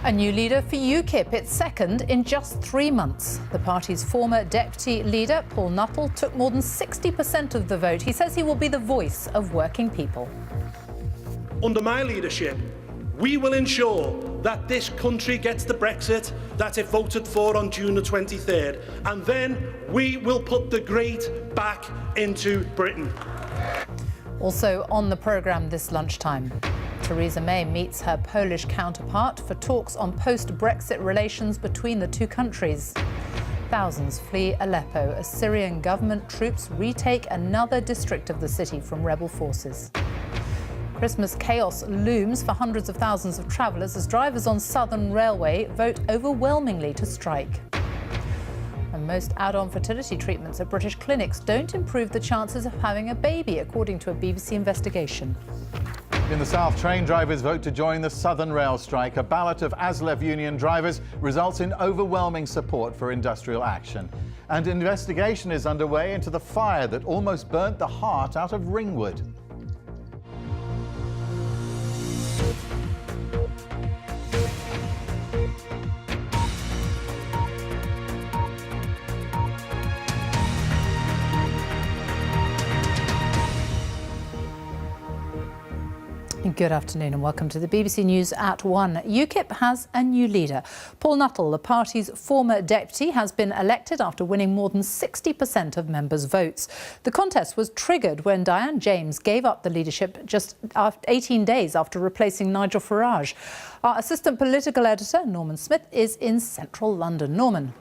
A new leader for UKIP, its second in just 3 months. The party's former deputy leader, Paul Nuttall, took more than 60% of the vote. He says he will be the voice of working people. Under my leadership, we will ensure that this country gets the Brexit that it voted for on June the 23rd, and then we will put the great back into Britain. Also on the programme this lunchtime, Theresa May meets her Polish counterpart for talks on post-Brexit relations between the two countries. Thousands flee Aleppo as Syrian government troops retake another district of the city from rebel forces. Christmas chaos looms for hundreds of thousands of travellers as drivers on Southern Railway vote overwhelmingly to strike. And most add-on fertility treatments at British clinics don't improve the chances of having a baby, according to a BBC investigation. In the south, train drivers vote to join the Southern Rail strike. A ballot of ASLEF union drivers results in overwhelming support for industrial action. And an investigation is underway into the fire that almost burnt the heart out of Ringwood. Good afternoon and welcome to the BBC News at 1. UKIP has a new leader. Paul Nuttall, the party's former deputy, has been elected after winning more than 60% of members' votes. The contest was triggered when Diane James gave up the leadership just 18 days after replacing Nigel Farage. Our assistant political editor, Norman Smith, is in central London. Norman.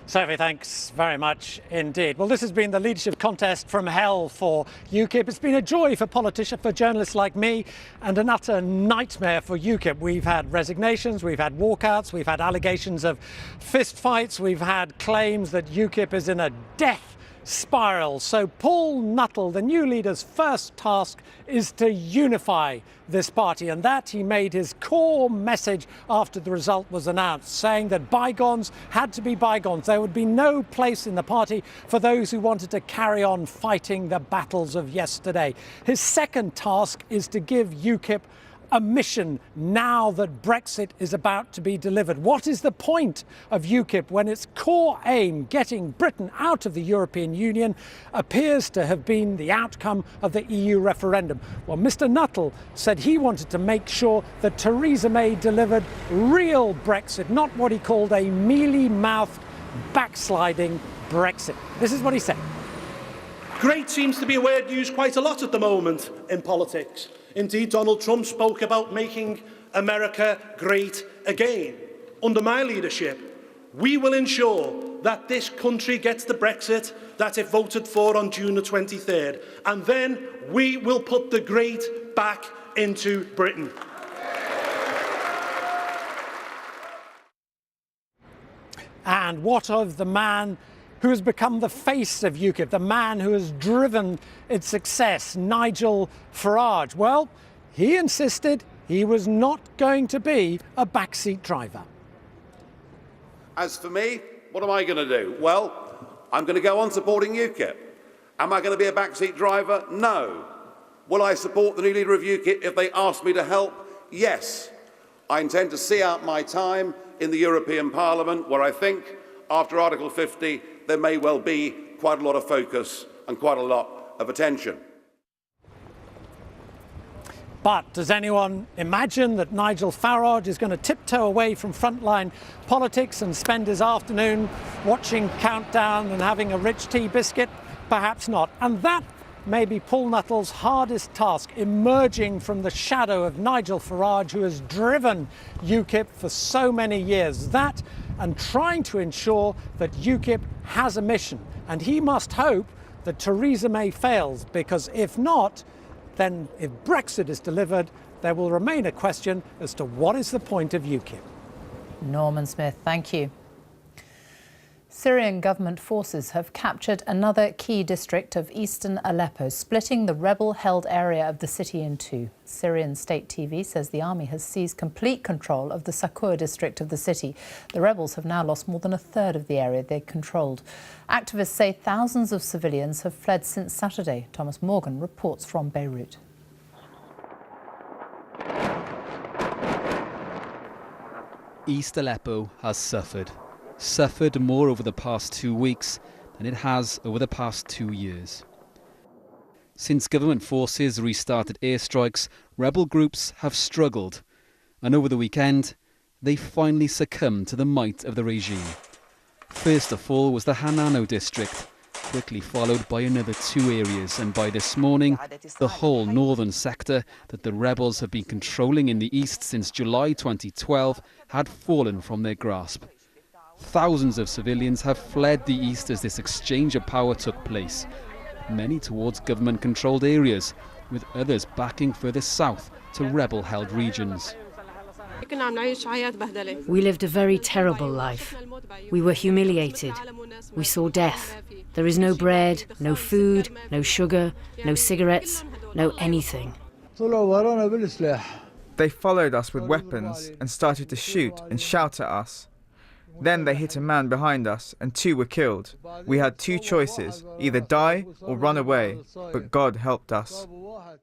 Sophie, thanks very much indeed. Well, this has been the leadership contest from hell for UKIP. It's been a joy for politicians, for journalists like me, and an utter nightmare for UKIP. We've had resignations, we've had walkouts, we've had allegations of fistfights, we've had claims that UKIP is in a death spiral. So Paul Nuttall, the new leader's first task is to unify this party, and that he made his core message after the result was announced, saying that bygones had to be bygones. There would be no place in the party for those who wanted to carry on fighting the battles of yesterday. His second task is to give UKIP a mission now that Brexit is about to be delivered. What is the point of UKIP when its core aim, getting Britain out of the European Union, appears to have been the outcome of the EU referendum? Well, Mr Nuttall said he wanted to make sure that Theresa May delivered real Brexit, not what he called a mealy-mouthed, backsliding Brexit. This is what he said. Great seems to be a word used quite a lot at the moment in politics. Indeed, Donald Trump spoke about making America great again. Under my leadership, we will ensure that this country gets the Brexit that it voted for on June the 23rd, and then we will put the great back into Britain. And what of the man who has become the face of UKIP, the man who has driven its success, Nigel Farage? Well, he insisted he was not going to be a backseat driver. As for me, what am I going to do? Well, I'm going to go on supporting UKIP. Am I going to be a backseat driver? No. Will I support the new leader of UKIP if they ask me to help? Yes. I intend to see out my time in the European Parliament, where I think, after Article 50, there may well be quite a lot of focus and quite a lot of attention. But does anyone imagine that Nigel Farage is going to tiptoe away from frontline politics and spend his afternoon watching Countdown and having a rich tea biscuit? Perhaps not. And that may be Paul Nuttall's hardest task, emerging from the shadow of Nigel Farage, who has driven UKIP for so many years. That and trying to ensure that UKIP has a mission. And he must hope that Theresa May fails, because if not, then if Brexit is delivered, there will remain a question as to what is the point of UKIP. Norman Smith, thank you. Syrian government forces have captured another key district of eastern Aleppo, splitting the rebel-held area of the city in two. Syrian state TV says the army has seized complete control of the Sakur district of the city. The rebels have now lost more than a third of the area they controlled. Activists say thousands of civilians have fled since Saturday. Thomas Morgan reports from Beirut. East Aleppo has suffered more over the past 2 weeks than it has over the past 2 years. Since government forces restarted airstrikes, rebel groups have struggled, and over the weekend they finally succumbed to the might of the regime. First to fall was the Hanano district, quickly followed by another 2 areas, and by this morning the whole northern sector that the rebels have been controlling in the east since July 2012 had fallen from their grasp. Thousands of civilians have fled the east as this exchange of power took place, many towards government-controlled areas, with others backing further south to rebel-held regions. We lived a very terrible life. We were humiliated. We saw death. There is no bread, no food, no sugar, no cigarettes, no anything. They followed us with weapons and started to shoot and shout at us. Then they hit a man behind us and 2 were killed. We had 2 choices, either die or run away, but God helped us.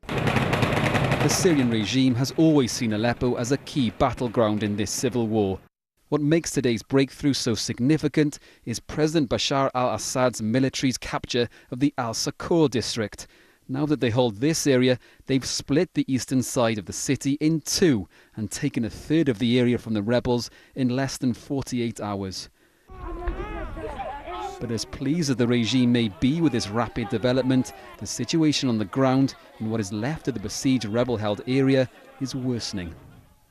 The Syrian regime has always seen Aleppo as a key battleground in this civil war. What makes today's breakthrough so significant is President Bashar al-Assad's military's capture of the Al-Sakur district. Now that they hold this area, they've split the eastern side of the city in 2 and taken a third of the area from the rebels in less than 48 hours. But as pleased as the regime may be with this rapid development, the situation on the ground in what is left of the besieged rebel-held area is worsening.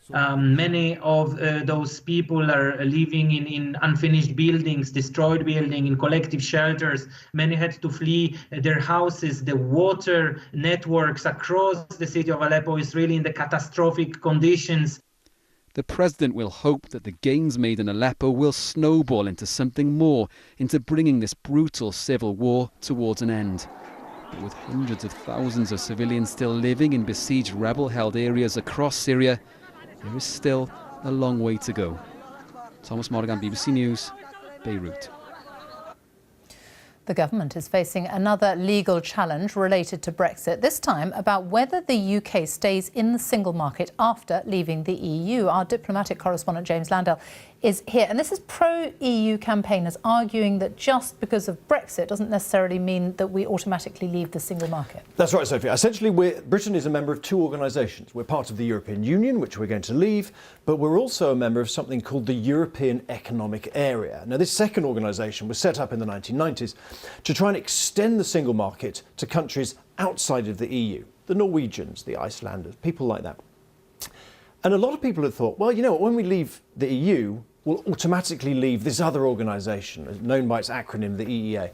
Many of those people are living in unfinished buildings, destroyed buildings, in collective shelters. Many had to flee their houses. The water networks across the city of Aleppo is really in the catastrophic conditions. The president will hope that the gains made in Aleppo will snowball into something more, into bringing this brutal civil war towards an end. But with hundreds of thousands of civilians still living in besieged rebel-held areas across Syria, there is still a long way to go. Thomas Morgan, BBC News, Beirut. The government is facing another legal challenge related to Brexit, this time about whether the UK stays in the single market after leaving the EU. Our diplomatic correspondent James Landell is here, and this is pro-EU campaigners arguing that just because of Brexit doesn't necessarily mean that we automatically leave the single market. That's right, Sophie. Essentially, Britain is a member of 2 organisations. We're part of the European Union, which we're going to leave, but we're also a member of something called the European Economic Area. Now, this second organisation was set up in the 1990s to try and extend the single market to countries outside of the EU, the Norwegians, the Icelanders, people like that. And a lot of people have thought, well, you know what, when we leave the EU, we'll automatically leave this other organisation, known by its acronym, the EEA.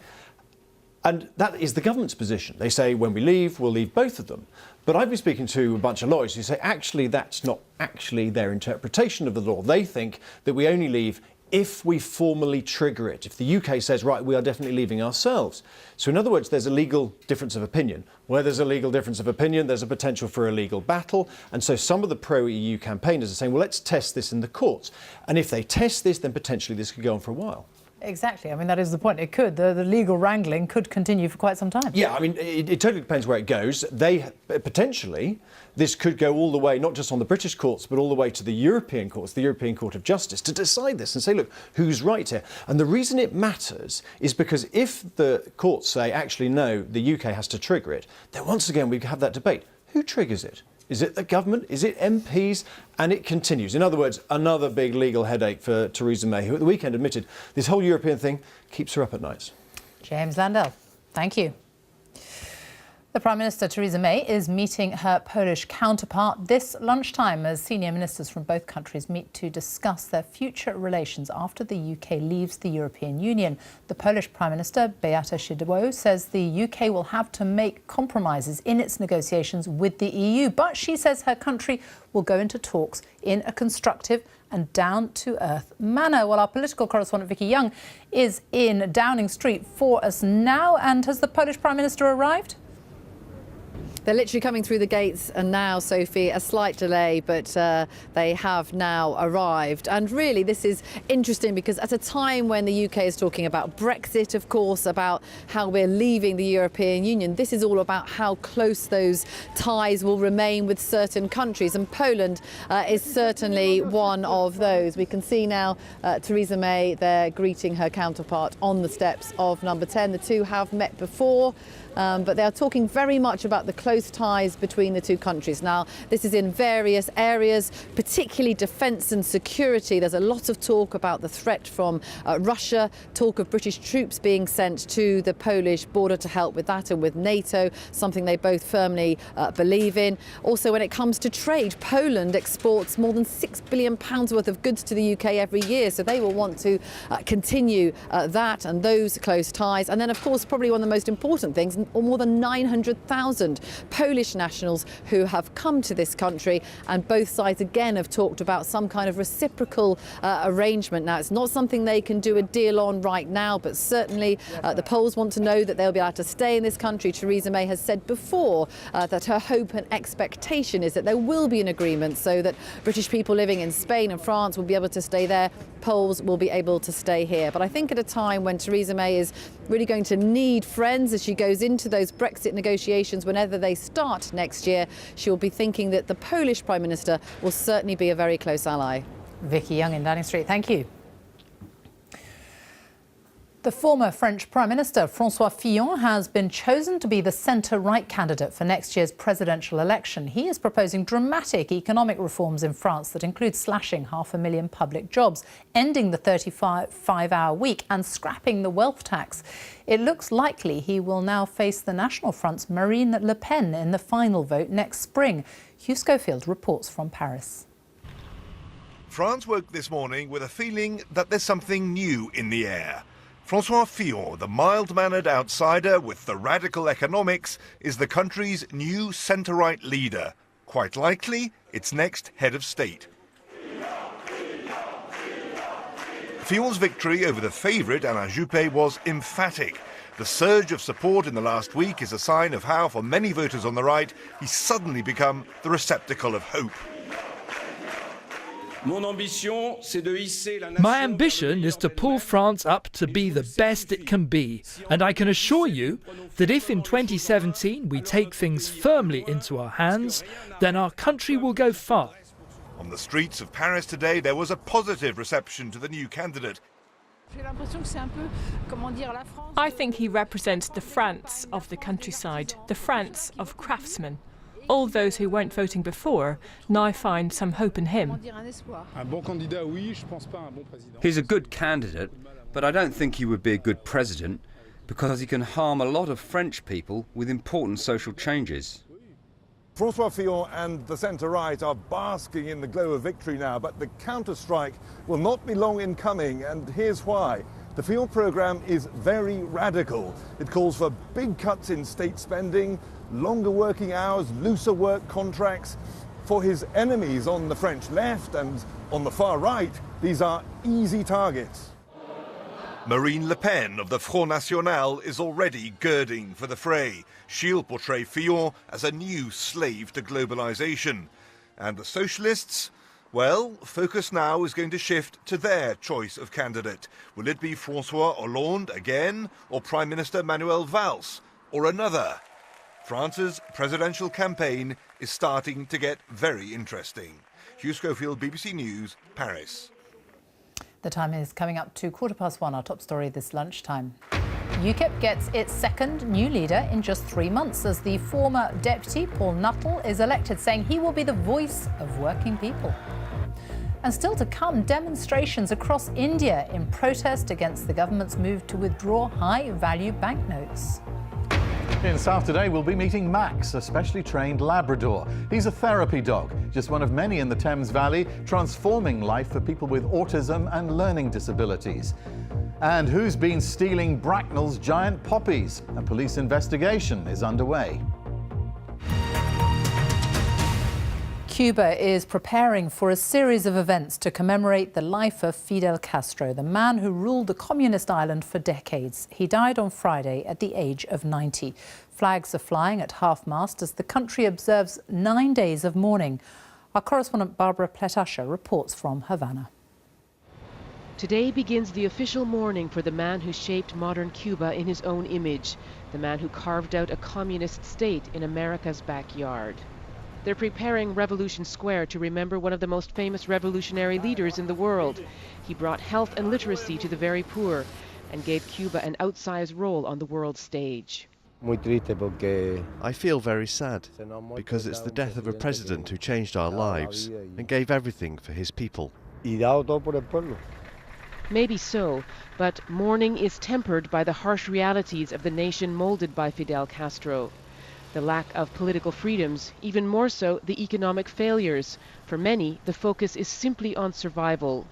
And that is the government's position. They say when we leave, we'll leave both of them. But I've been speaking to a bunch of lawyers who say actually that's not actually their interpretation of the law. They think that we only leave if we formally trigger it, if the UK says, right, we are definitely leaving ourselves. So in other words, there's a legal difference of opinion. Where there's a legal difference of opinion, there's a potential for a legal battle. And so some of the pro-EU campaigners are saying, well, let's test this in the courts. And if they test this, then potentially this could go on for a while. Exactly. I mean, that is the point. It could. The legal wrangling could continue for quite some time. Yeah, I mean, it totally depends where it goes. Potentially, this could go all the way, not just on the British courts, but all the way to the European courts, the European Court of Justice, to decide this and say, look, who's right here? And the reason it matters is because if the courts say, actually, no, the UK has to trigger it, then once again, we have that debate. Who triggers it? Is it the government? Is it MPs? And it continues. In other words, another big legal headache for Theresa May, who at the weekend admitted this whole European thing keeps her up at nights. James Landell, thank you. The Prime Minister, Theresa May, is meeting her Polish counterpart this lunchtime as senior ministers from both countries meet to discuss their future relations after the UK leaves the European Union. The Polish Prime Minister, Beata Szydło, says the UK will have to make compromises in its negotiations with the EU, but she says her country will go into talks in a constructive and down-to-earth manner. Well, our political correspondent Vicky Young is in Downing Street for us now. And has the Polish Prime Minister arrived? They're literally coming through the gates, and now, Sophie, a slight delay, but they have now arrived. And really, this is interesting because at a time when the UK is talking about Brexit, of course, about how we're leaving the European Union, this is all about how close those ties will remain with certain countries. And Poland is certainly one of those. We can see now Theresa May there greeting her counterpart on the steps of Number 10. The two have met before. But they are talking very much about the close ties between the two countries. Now, this is in various areas, particularly defence and security. There's a lot of talk about the threat from Russia, talk of British troops being sent to the Polish border to help with that and with NATO, something they both firmly believe in. Also, when it comes to trade, Poland exports more than £6 billion worth of goods to the UK every year, so they will want to continue that and those close ties. And then, of course, probably one of the most important things, more than 900,000 Polish nationals who have come to this country, and both sides again have talked about some kind of reciprocal arrangement. Now, it's not something they can do a deal on right now, but certainly the Poles want to know that they'll be able to stay in this country. Theresa May has said before that her hope and expectation is that there will be an agreement so that British people living in Spain and France will be able to stay there, Poles will be able to stay here. But I think at a time when Theresa May is really going to need friends as she goes into those Brexit negotiations, whenever they start next year, she'll be thinking that the Polish Prime Minister will certainly be a very close ally. Vicky Young in Downing Street, thank you. The former French Prime Minister François Fillon has been chosen to be the centre-right candidate for next year's presidential election. He is proposing dramatic economic reforms in France that include slashing 500,000 public jobs, ending the 35-hour week and scrapping the wealth tax. It looks likely he will now face the National Front's Marine Le Pen in the final vote next spring. Hugh Schofield reports from Paris. France woke this morning with a feeling that there's something new in the air. François Fillon, the mild-mannered outsider with the radical economics, is the country's new centre-right leader. Quite likely, its next head of state. Fillon's victory over the favourite Alain Juppé was emphatic. The surge of support in the last week is a sign of how, for many voters on the right, he's suddenly become the receptacle of hope. My ambition is to pull France up to be the best it can be, and I can assure you that if in 2017 we take things firmly into our hands, then our country will go far. On the streets of Paris today, there was a positive reception to the new candidate. I think he represents the France of the countryside, the France of craftsmen. All those who weren't voting before now find some hope in him. He's a good candidate, but I don't think he would be a good president because he can harm a lot of French people with important social changes. François Fillon and the centre-right are basking in the glow of victory now, but the counter-strike will not be long in coming, and here's why. The Fillon programme is very radical. It calls for big cuts in state spending, longer working hours, looser work contracts. For his enemies on the French left and on the far right, these are easy targets. Marine Le Pen of the Front National is already girding for the fray. She'll portray Fillon as a new slave to globalisation. And the socialists? Well, focus now is going to shift to their choice of candidate. Will it be François Hollande again, or Prime Minister Manuel Valls, or another? France's presidential campaign is starting to get very interesting. Hugh Schofield, BBC News, Paris. The time is coming up to 1:15, our top story this lunchtime. UKIP gets its second new leader in just 3 months as the former deputy, Paul Nuttall, is elected, saying he will be the voice of working people. And still to come, demonstrations across India in protest against the government's move to withdraw high-value banknotes. In South Today, we'll be meeting Max, a specially trained Labrador. He's a therapy dog, just one of many in the Thames Valley, transforming life for people with autism and learning disabilities. And who's been stealing Bracknell's giant poppies? A police investigation is underway. Cuba is preparing for a series of events to commemorate the life of Fidel Castro, the man who ruled the communist island for decades. He died on Friday at the age of 90. Flags are flying at half-mast as the country observes 9 days of mourning. Our correspondent Barbara Pletasher reports from Havana. Today begins the official mourning for the man who shaped modern Cuba in his own image, the man who carved out a communist state in America's backyard. They're preparing Revolution Square to remember one of the most famous revolutionary leaders in the world. He brought health and literacy to the very poor and gave Cuba an outsized role on the world stage. I feel very sad because it's the death of a president who changed our lives and gave everything for his people. Maybe so, but mourning is tempered by the harsh realities of the nation molded by Fidel Castro. The lack of political freedoms, even more so the economic failures. For many, the focus is simply on survival.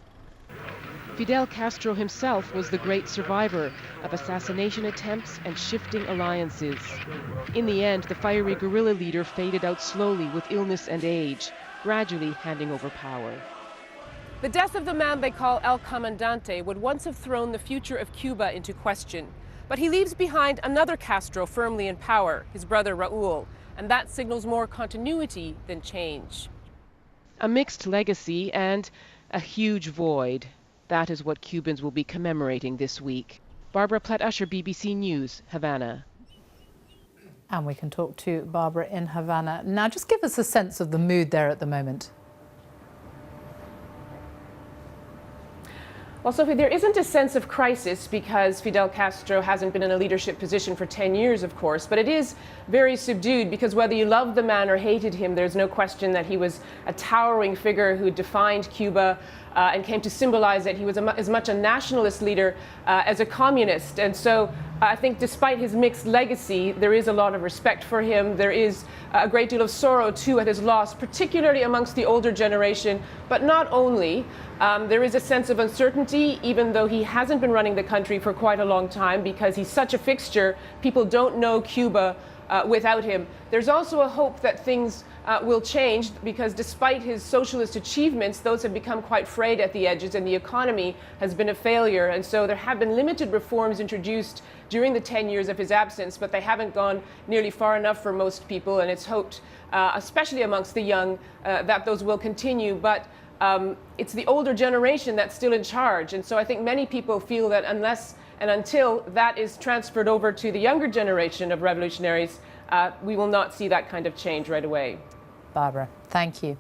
Fidel Castro himself was the great survivor of assassination attempts and shifting alliances. In the end, the fiery guerrilla leader faded out slowly with illness and age, gradually handing over power. The death of the man they call El Comandante would once have thrown the future of Cuba into question. But he leaves behind another Castro firmly in power, his brother Raúl, and that signals more continuity than change. A mixed legacy and a huge void. That is what Cubans will be commemorating this week. Barbara Pletasher, BBC News, Havana. And we can talk to Barbara in Havana. Now, just give us a sense of the mood there at the moment. Well, Sophie, there isn't a sense of crisis because Fidel Castro hasn't been in a leadership position for 10 years, of course, but it is very subdued because whether you loved the man or hated him, there's no question that he was a towering figure who defined Cuba and came to symbolize that he was as much a nationalist leader as a communist. And so I think despite his mixed legacy, there is a lot of respect for him. There is a great deal of sorrow, too, at his loss, particularly amongst the older generation. But not only, there is a sense of uncertainty, even though he hasn't been running the country for quite a long time, because he's such a fixture. People don't know Cuba without him. There's also a hope that things will change, because despite his socialist achievements, those have become quite frayed at the edges, and the economy has been a failure. And so there have been limited reforms introduced during the 10 years of his absence, but they haven't gone nearly far enough for most people, and it's hoped, especially amongst the young, that those will continue. But it's the older generation that's still in charge, and so I think many people feel that unless and until that is transferred over to the younger generation of revolutionaries, we will not see that kind of change right away. Barbara, thank you.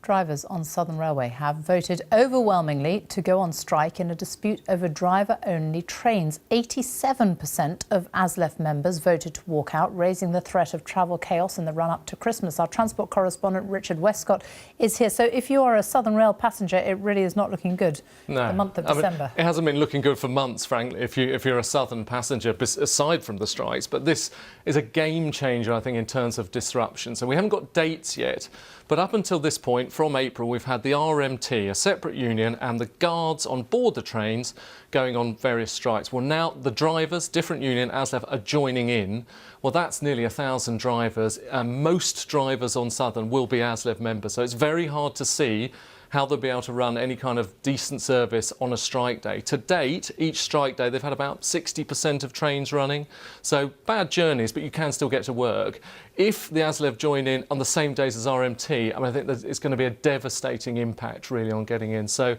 Drivers on Southern Railway have voted overwhelmingly to go on strike in a dispute over driver-only trains. 87% of ASLEF members voted to walk out, raising the threat of travel chaos in the run-up to Christmas. Our transport correspondent Richard Westcott is here. So if you are a Southern Rail passenger, it really is not looking good the month of December. It hasn't been looking good for months, frankly, if you're a Southern passenger, aside from the strikes. But this is a game changer, I think, in terms of disruption. So we haven't got dates yet, but up until this point, from April, we've had the RMT, a separate union, and the guards on board the trains going on various strikes. Well, now the drivers, different union, ASLEF, are joining in. Well, that's nearly 1,000 drivers, and most drivers on Southern will be ASLEF members. So it's very hard to see how they'll be able to run any kind of decent service on a strike day. To date, each strike day, they've had about 60% of trains running. So bad journeys, but you can still get to work. If the ASLEF join in on the same days as RMT, I think that it's going to be a devastating impact, really, on getting in. So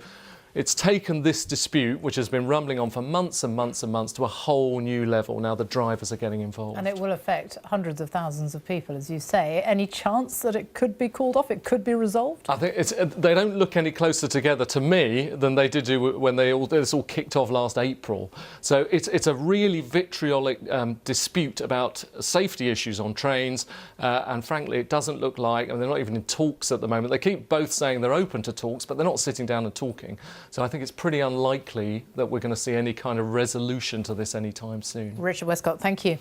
it's taken this dispute, which has been rumbling on for months and months and months, to a whole new level. Now the drivers are getting involved. And it will affect hundreds of thousands of people, as you say. Any chance that it could be called off, it could be resolved? I think they don't look any closer together to me than they did do when this all kicked off last April. So it's a really vitriolic dispute about safety issues on trains. And frankly, it doesn't look like, they're not even in talks at the moment. They keep both saying they're open to talks, but they're not sitting down and talking. So I think it's pretty unlikely that we're going to see any kind of resolution to this anytime soon. Richard Westcott, thank you.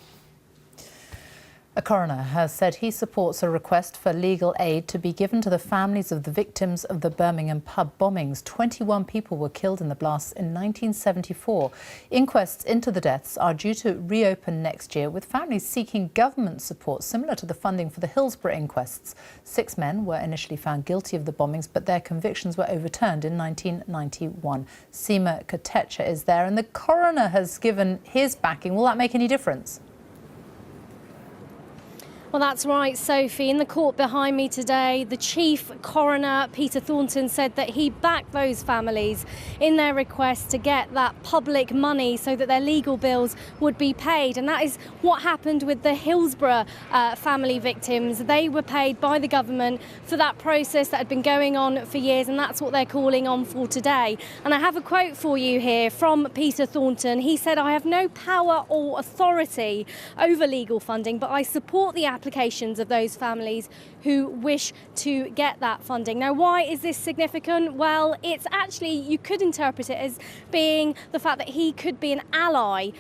A coroner has said he supports a request for legal aid to be given to the families of the victims of the Birmingham pub bombings. 21 people were killed in the blasts in 1974. Inquests into the deaths are due to reopen next year, with families seeking government support similar to the funding for the Hillsborough inquests. 6 men were initially found guilty of the bombings, but their convictions were overturned in 1991. Seema Kotecha is there, and the coroner has given his backing. Will that make any difference? Well, that's right, Sophie. In the court behind me today, the chief coroner, Peter Thornton, said that he backed those families in their request to get that public money so that their legal bills would be paid. And that is what happened with the Hillsborough family victims. They were paid by the government for that process that had been going on for years, and that's what they're calling on for today. And I have a quote for you here from Peter Thornton. He said, "I have no power or authority over legal funding, but I support the applications of those families who wish to get that funding." Now, why is this significant? Well, it's actually, you could interpret it as being the fact that he could be an ally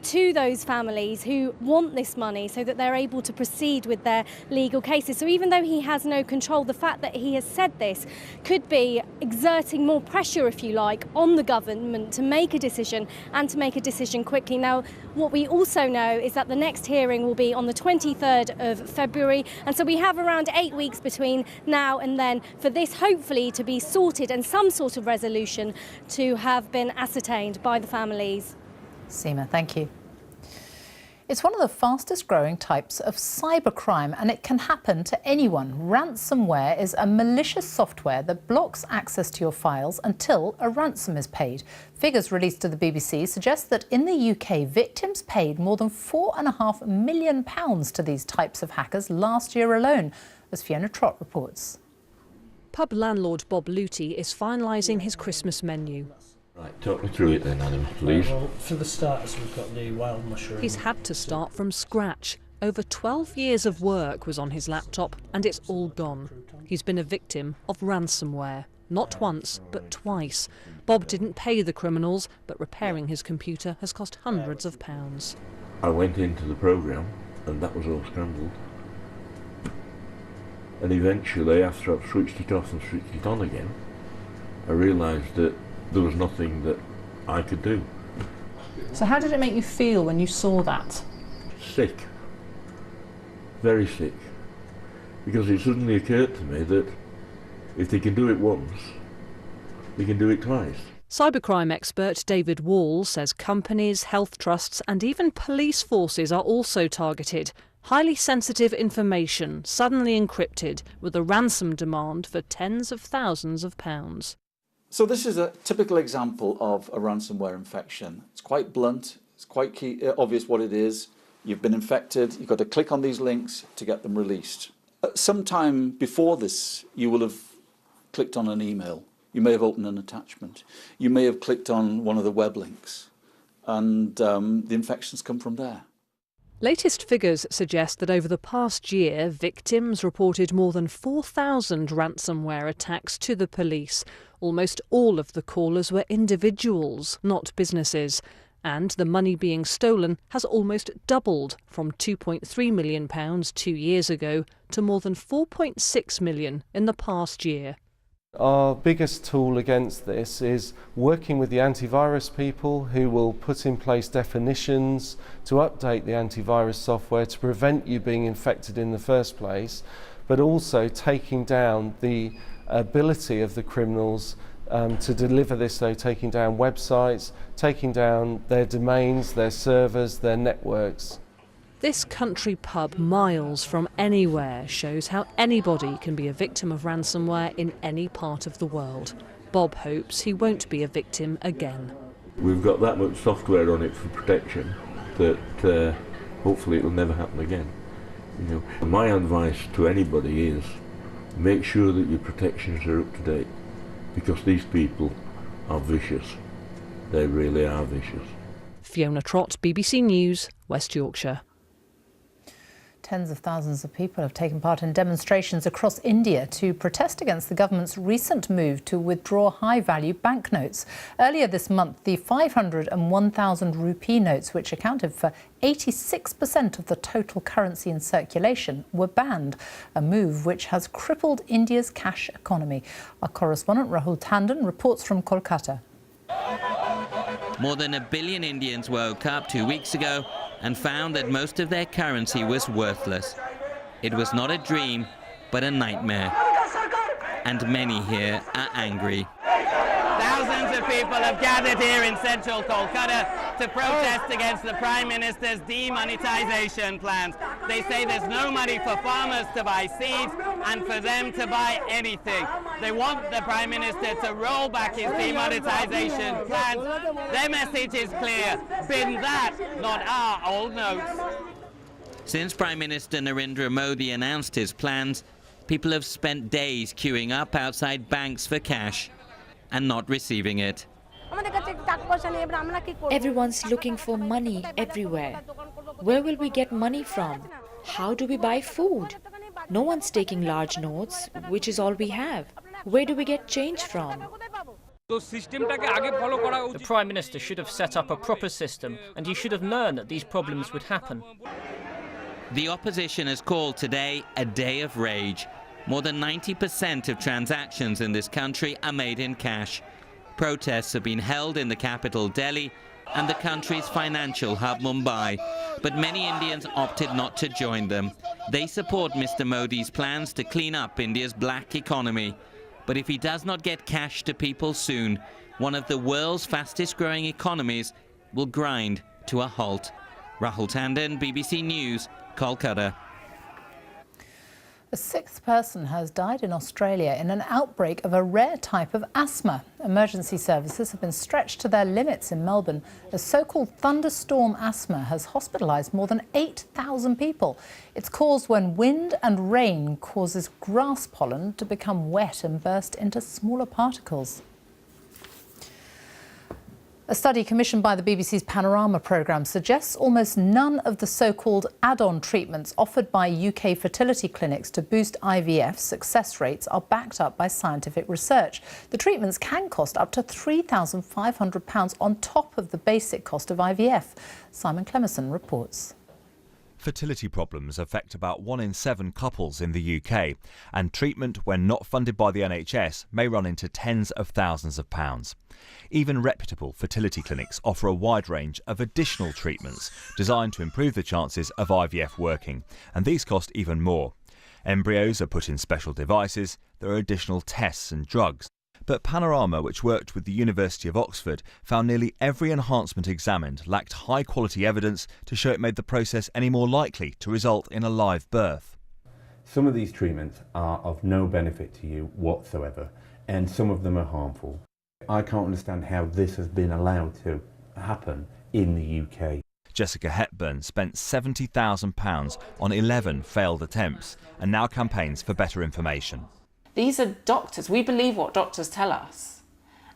to those families who want this money so that they're able to proceed with their legal cases. So even though he has no control, the fact that he has said this could be exerting more pressure, if you like, on the government to make a decision and to make a decision quickly. Now, what we also know is that the next hearing will be on the 23rd of February, and so we have around 8 weeks between now and then for this hopefully to be sorted and some sort of resolution to have been ascertained by the families. Seema, thank you. It's one of the fastest growing types of cybercrime, and it can happen to anyone. Ransomware is a malicious software that blocks access to your files until a ransom is paid. Figures released to the BBC suggest that in the UK, victims paid more than £4.5 million to these types of hackers last year alone, as Fiona Trott reports. Pub landlord Bob Luty is finalising his Christmas menu. Right, talk me through it then, Adam, please. Well, for the starters, we've got the wild mushroom. He's had to start from scratch. Over 12 years of work was on his laptop, and it's all gone. He's been a victim of ransomware. Not once, but twice. Bob didn't pay the criminals, but repairing his computer has cost hundreds of pounds. I went into the programme, and that was all scrambled. And eventually, after I've switched it off and switched it on again, I realised that there was nothing that I could do. So how did it make you feel when you saw that? Sick. Very sick. Because it suddenly occurred to me that if they can do it once, they can do it twice. Cybercrime expert David Wall says companies, health trusts and even police forces are also targeted. Highly sensitive information suddenly encrypted with a ransom demand for tens of thousands of pounds. So this is a typical example of a ransomware infection. It's quite blunt, it's quite obvious what it is. You've been infected, you've got to click on these links to get them released. Sometime before this, you will have clicked on an email. You may have opened an attachment. You may have clicked on one of the web links, and the infections come from there. Latest figures suggest that over the past year, victims reported more than 4,000 ransomware attacks to the police. Almost all of the callers were individuals, not businesses. And the money being stolen has almost doubled from £2.3 million 2 years ago to more than £4.6 million in the past year. Our biggest tool against this is working with the antivirus people who will put in place definitions to update the antivirus software to prevent you being infected in the first place, but also taking down the ability of the criminals to deliver this, so taking down websites, taking down their domains, their servers, their networks. This country pub miles from anywhere shows how anybody can be a victim of ransomware in any part of the world. Bob hopes he won't be a victim again. We've got that much software on it for protection that hopefully it will never happen again. You know, my advice to anybody is make sure that your protections are up to date, because these people are vicious. They really are vicious. Fiona Trott, BBC News, West Yorkshire. Tens of thousands of people have taken part in demonstrations across India to protest against the government's recent move to withdraw high-value banknotes. Earlier this month, the 500 and 1,000 rupee notes, which accounted for 86% of the total currency in circulation, were banned, a move which has crippled India's cash economy. Our correspondent Rahul Tandon reports from Kolkata. More than 1 billion Indians woke up 2 weeks ago and found that most of their currency was worthless. It was not a dream, but a nightmare. And many here are angry. Thousands of people have gathered here in central Kolkata to protest against the Prime Minister's demonetisation plans. They say there's no money for farmers to buy seeds and for them to buy anything. They want the Prime Minister to roll back his demonetisation plans. Their message is clear. Bin that, not our old notes. Since Prime Minister Narendra Modi announced his plans, people have spent days queuing up outside banks for cash and not receiving it. Everyone's looking for money everywhere. Where will we get money from? How do we buy food? No one's taking large notes, which is all we have. Where do we get change from? The Prime Minister should have set up a proper system, and he should have known that these problems would happen. The opposition has called today a day of rage. More than 90% of transactions in this country are made in cash. Protests have been held in the capital, Delhi, and the country's financial hub, Mumbai. But many Indians opted not to join them. They support Mr. Modi's plans to clean up India's black economy. But if he does not get cash to people soon, one of the world's fastest-growing economies will grind to a halt. Rahul Tandon, BBC News, Kolkata. A sixth person has died in Australia in an outbreak of a rare type of asthma. Emergency services have been stretched to their limits in Melbourne as so-called thunderstorm asthma has hospitalised more than 8,000 people. It's caused when wind and rain causes grass pollen to become wet and burst into smaller particles. A study commissioned by the BBC's Panorama programme suggests almost none of the so-called add-on treatments offered by UK fertility clinics to boost IVF success rates are backed up by scientific research. The treatments can cost up to £3,500 on top of the basic cost of IVF. Simon Clemerson reports. Fertility problems affect about 1 in 7 couples in the UK, and treatment, when not funded by the NHS, may run into tens of thousands of pounds. Even reputable fertility clinics offer a wide range of additional treatments designed to improve the chances of IVF working, and these cost even more. Embryos are put in special devices, there are additional tests and drugs. But Panorama, which worked with the University of Oxford, found nearly every enhancement examined lacked high-quality evidence to show it made the process any more likely to result in a live birth. Some of these treatments are of no benefit to you whatsoever, and some of them are harmful. I can't understand how this has been allowed to happen in the UK. Jessica Hepburn spent £70,000 on 11 failed attempts and now campaigns for better information. These are doctors. We believe what doctors tell us.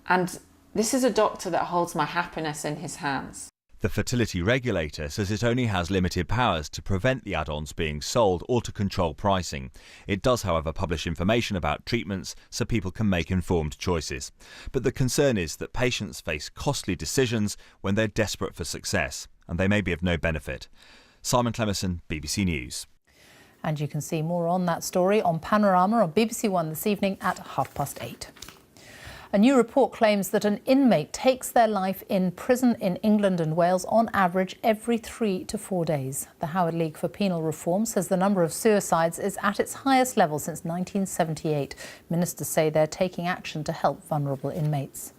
And this is a doctor that holds my happiness in his hands. The fertility regulator says it only has limited powers to prevent the add-ons being sold or to control pricing. It does, however, publish information about treatments so people can make informed choices. But the concern is that patients face costly decisions when they're desperate for success, and they may be of no benefit. Simon Clemerson, BBC News. And you can see more on that story on Panorama on BBC One this evening at 8:30. A new report claims that an inmate takes their life in prison in England and Wales on average every 3 to 4 days. The Howard League for Penal Reform says the number of suicides is at its highest level since 1978. Ministers say they're taking action to help vulnerable inmates.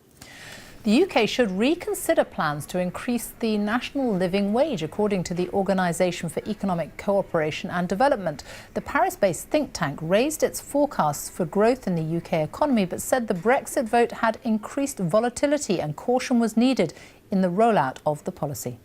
The UK should reconsider plans to increase the national living wage, according to the Organisation for Economic Cooperation and Development. The Paris-based think tank raised its forecasts for growth in the UK economy, but said the Brexit vote had increased volatility and caution was needed in the rollout of the policy.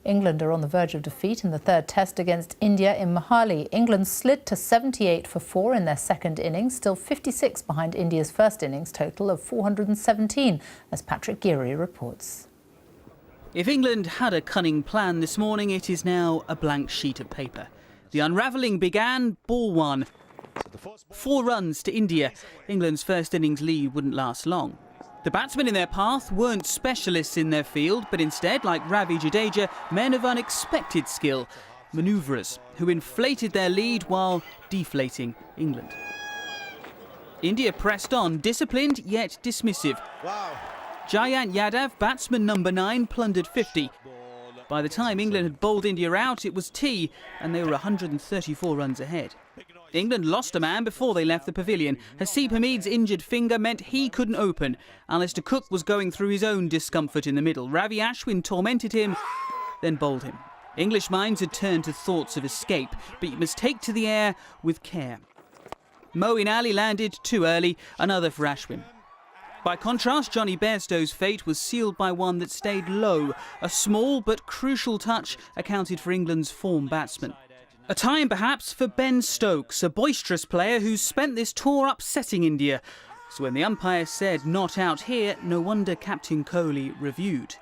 England are on the verge of defeat in the third test against India in Mohali. England slid to 78 for 4 in their second innings, still 56 behind India's first innings total of 417, as Patrick Geary reports. If England had a cunning plan this morning, it is now a blank sheet of paper. The unravelling began, ball 1. 4 runs to India. England's first innings lead wouldn't last long. The batsmen in their path weren't specialists in their field, but instead, like Ravi Jadeja, men of unexpected skill, manoeuvrers who inflated their lead while deflating England. India pressed on, disciplined yet dismissive. Wow. Jayant Yadav, batsman number 9, plundered 50. By the time England had bowled India out, it was tea, and they were 134 runs ahead. England lost a man before they left the pavilion. Haseeb Hamid's injured finger meant he couldn't open. Alistair Cook was going through his own discomfort in the middle. Ravi Ashwin tormented him, then bowled him. English minds had turned to thoughts of escape, but you must take to the air with care. Moeen Ali landed too early, another for Ashwin. By contrast, Johnny Bairstow's fate was sealed by one that stayed low. A small but crucial touch accounted for England's form batsman. A time perhaps for Ben Stokes, a boisterous player who's spent this tour upsetting India. So when the umpire said not out here, no wonder Captain Kohli reviewed.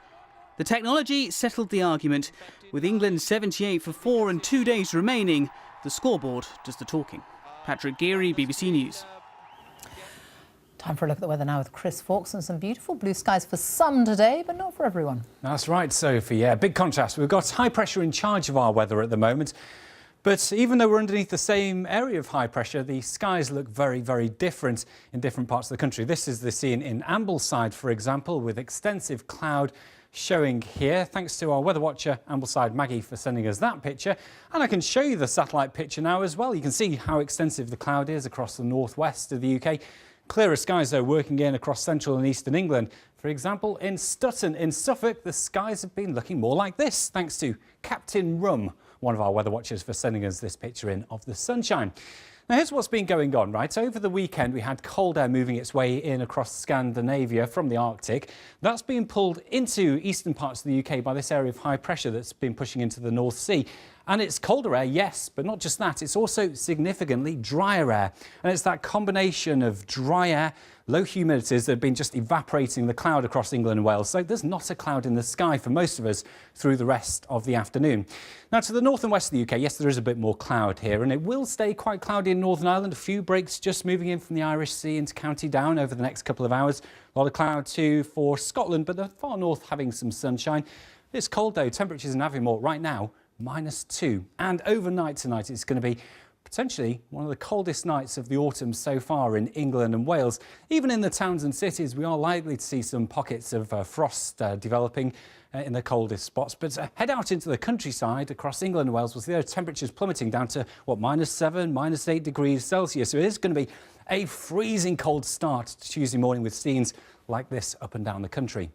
The technology settled the argument. With England 78 for 4 and 2 days remaining, the scoreboard does the talking. Patrick Geary, BBC News. Time for a look at the weather now with Chris Fawkes, and some beautiful blue skies for some today, but not for everyone. That's right, Sophie. Yeah, big contrast. We've got high pressure in charge of our weather at the moment. But even though we're underneath the same area of high pressure, the skies look very, very different in different parts of the country. This is the scene in Ambleside, for example, with extensive cloud showing here. Thanks to our weather watcher, Ambleside Maggie, for sending us that picture. And I can show you the satellite picture now as well. You can see how extensive the cloud is across the northwest of the UK. Clearer skies, though, working in across central and eastern England. For example, in Stutton in Suffolk, the skies have been looking more like this, thanks to Captain Rum, one of our weather watchers, for sending us this picture in of the sunshine. Now, here's what's been going on, right? Over the weekend, we had cold air moving its way in across Scandinavia from the Arctic. That's been pulled into eastern parts of the UK by this area of high pressure that's been pushing into the North Sea. And it's colder air, yes, but not just that. It's also significantly drier air. And it's that combination of dry air, low humidities that have been just evaporating the cloud across England and Wales. So there's not a cloud in the sky for most of us through the rest of the afternoon. Now, to the north and west of the UK, yes, there is a bit more cloud here, and it will stay quite cloudy in Northern Ireland. A few breaks just moving in from the Irish Sea into County Down over the next couple of hours. A lot of cloud too for Scotland, but the far north having some sunshine. It's cold though. Temperatures in Aviemore right now, -2. And overnight tonight, it's going to be potentially one of the coldest nights of the autumn so far in England and Wales. Even in the towns and cities, we are likely to see some pockets of frost developing in the coldest spots. But head out into the countryside across England and Wales, we'll see their temperatures plummeting down to, what, -7, -8 degrees Celsius. So it is going to be a freezing cold start to Tuesday morning with scenes like this up and down the country.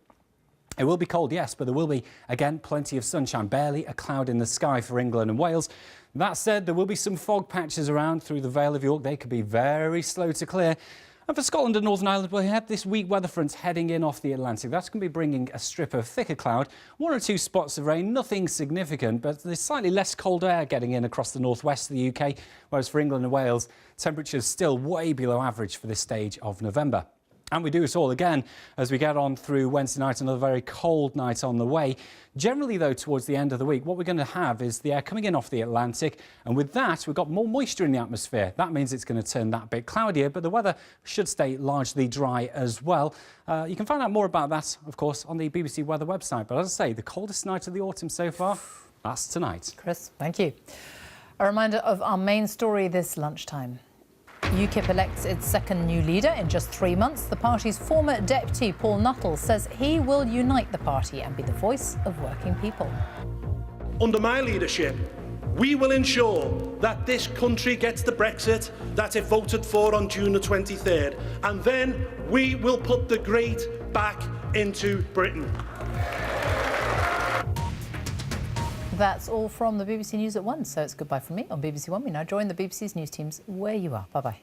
It will be cold, yes, but there will be, again, plenty of sunshine. Barely a cloud in the sky for England and Wales. That said, there will be some fog patches around through the Vale of York. They could be very slow to clear. And for Scotland and Northern Ireland, we have this weak weather front heading in off the Atlantic. That's going to be bringing a strip of thicker cloud, 1 or 2 spots of rain, nothing significant, but there's slightly less cold air getting in across the northwest of the UK, whereas for England and Wales, temperatures still way below average for this stage of November. And we do it all again as we get on through Wednesday night, another very cold night on the way. Generally, though, towards the end of the week, what we're going to have is the air coming in off the Atlantic. And with that, we've got more moisture in the atmosphere. That means it's going to turn that bit cloudier, but the weather should stay largely dry as well. You can find out more about that, of course, on the BBC Weather website. But as I say, the coldest night of the autumn so far, that's tonight. Chris, thank you. A reminder of our main story this lunchtime. UKIP elects its second new leader in just 3 months. The party's former deputy, Paul Nuttall, says he will unite the party and be the voice of working people. Under my leadership, we will ensure that this country gets the Brexit that it voted for on June the 23rd. And then we will put the great back into Britain. That's all from the BBC News at 1, so it's goodbye from me on BBC One. We now join the BBC's news teams where you are. Bye-bye.